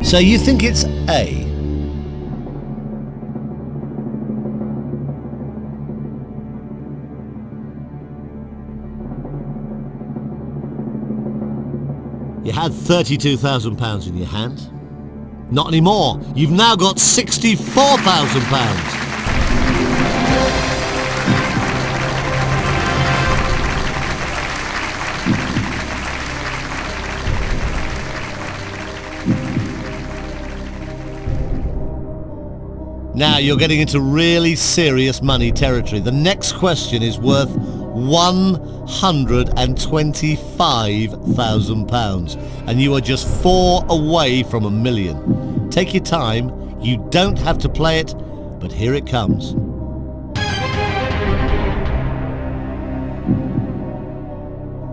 So you think it's A? You had £32,000 in your hand. Not anymore. You've now got £64,000. Now you're getting into really serious money territory. The next question is worth £125,000 and you are just 4 away from $1 million. Take your time, you don't have to play it, but here it comes.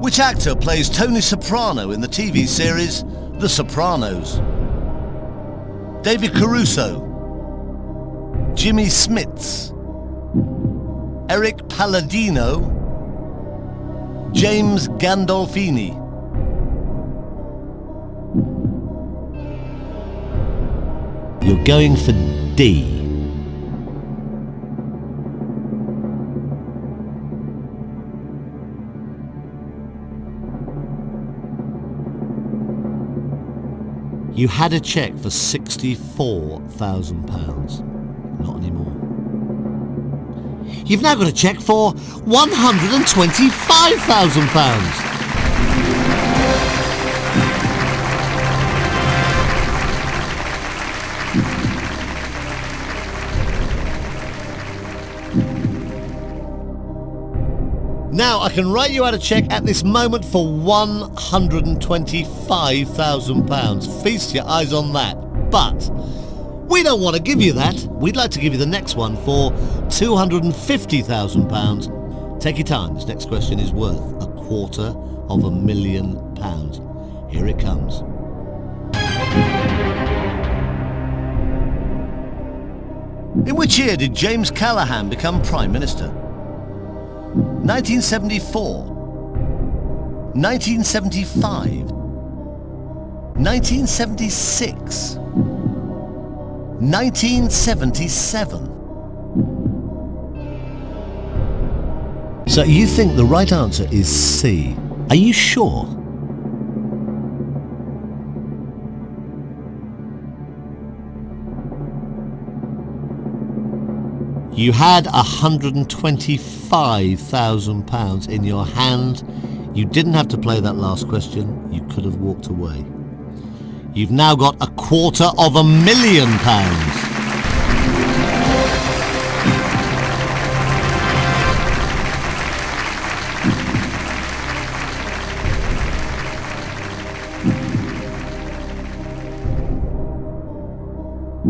Which actor plays Tony Soprano in the TV series The Sopranos? David Caruso, Jimmy Smits, Eric Palladino, James Gandolfini. You're going for D. You had a cheque for £64,000. Not anymore. You've now got a cheque for £125,000. Now I can write you out a cheque at this moment for £125,000. Feast your eyes on that. But we don't want to give you that. We'd like to give you the next one for £250,000. Take your time. This next question is worth £250,000. Here it comes. In which year did James Callaghan become Prime Minister? 1974, 1975, 1976, 1977. So you think the right answer is C. Are you sure? You had £125,000 in your hand. You didn't have to play that last question. You could have walked away. You've now got £250,000.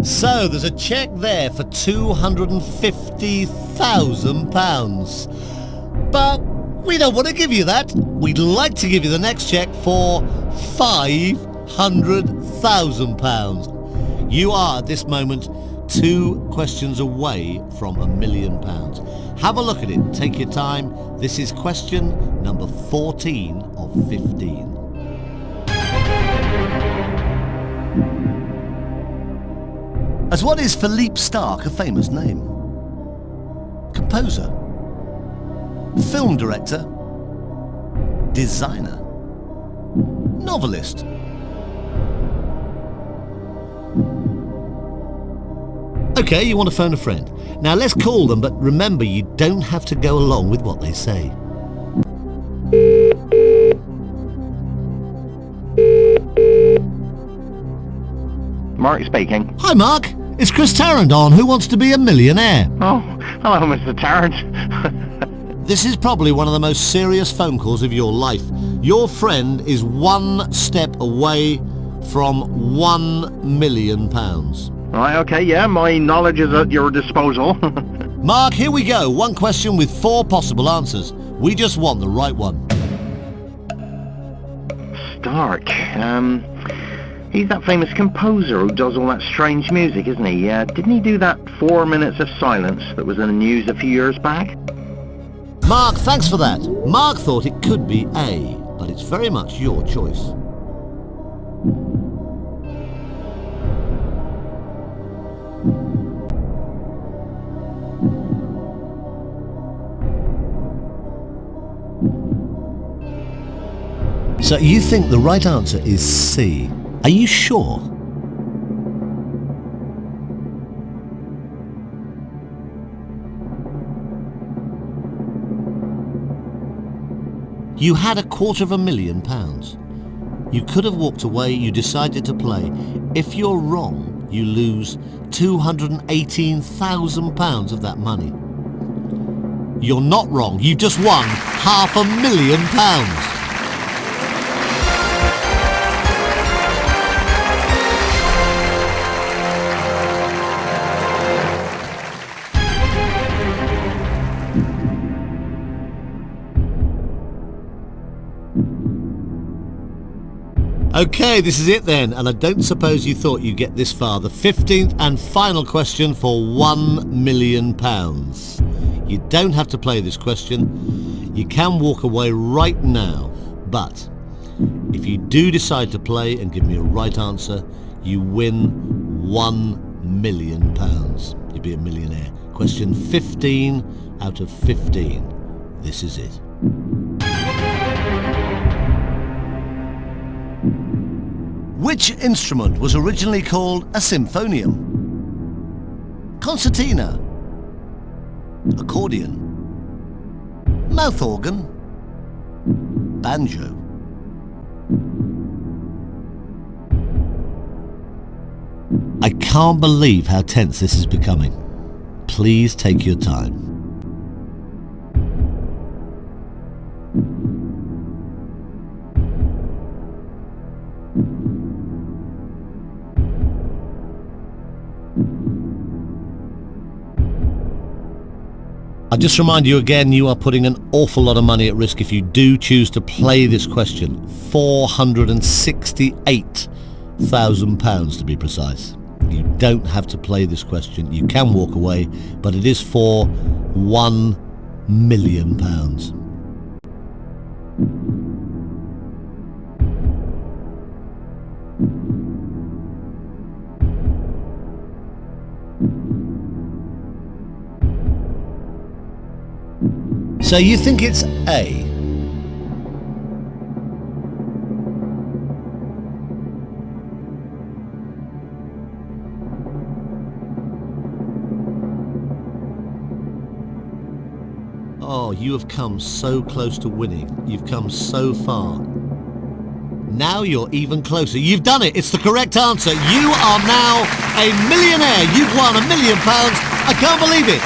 So there's a cheque there for £250,000. But we don't want to give you that. We'd like to give you the next cheque for £500,000. You are at this moment 2 questions away from £1 million. Have a look at it. Take your time. This is question number 14 of 15. As what is Philippe Starck a famous name? Composer, film director, designer, novelist. Okay, you want to phone a friend. Now let's call them, but remember you don't have to go along with what they say. Mark speaking. Hi Mark, it's Chris Tarrant on Who Wants to Be a Millionaire? Oh, hello Mr. Tarrant. This is probably one of the most serious phone calls of your life. Your friend is 1 step away from £1 million. Right, okay, yeah, my knowledge is at your disposal. Mark, here we go. 1 question with 4 possible answers. We just want the right one. Stark. He's that famous composer who does all that strange music, isn't he? Didn't he do that 4 minutes of silence that was in the news a few years back? Mark, thanks for that. Mark thought it could be A, but it's very much your choice. So you think the right answer is C. Are you sure? You had £250,000. You could have walked away, you decided to play. If you're wrong, you lose £218,000 of that money. You're not wrong, you just won £500,000. Okay, this is it then, and I don't suppose you thought you'd get this far. The 15th and final question for £1 million. You don't have to play this question. You can walk away right now, but if you do decide to play and give me a right answer, you win £1 million. You'll be a millionaire. Question 15 out of 15. This is it. Which instrument was originally called a symphonium? Concertina, accordion, mouth organ, banjo. I can't believe how tense this is becoming. Please take your time. I'll just remind you again, you are putting an awful lot of money at risk if you do choose to play this question. £468,000 to be precise. You don't have to play this question. You can walk away, but it is for £1 million. So you think it's A? Oh, you have come so close to winning. You've come so far. Now you're even closer. You've done it. It's the correct answer. You are now a millionaire. You've won £1 million. I can't believe it.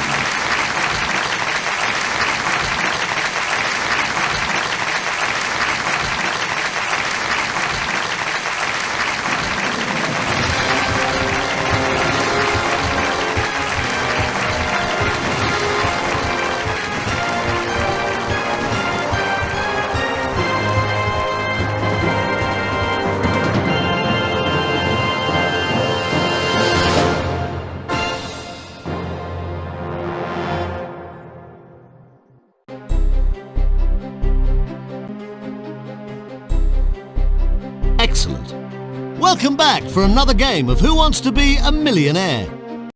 Excellent. Welcome back for another game of Who Wants to Be a Millionaire?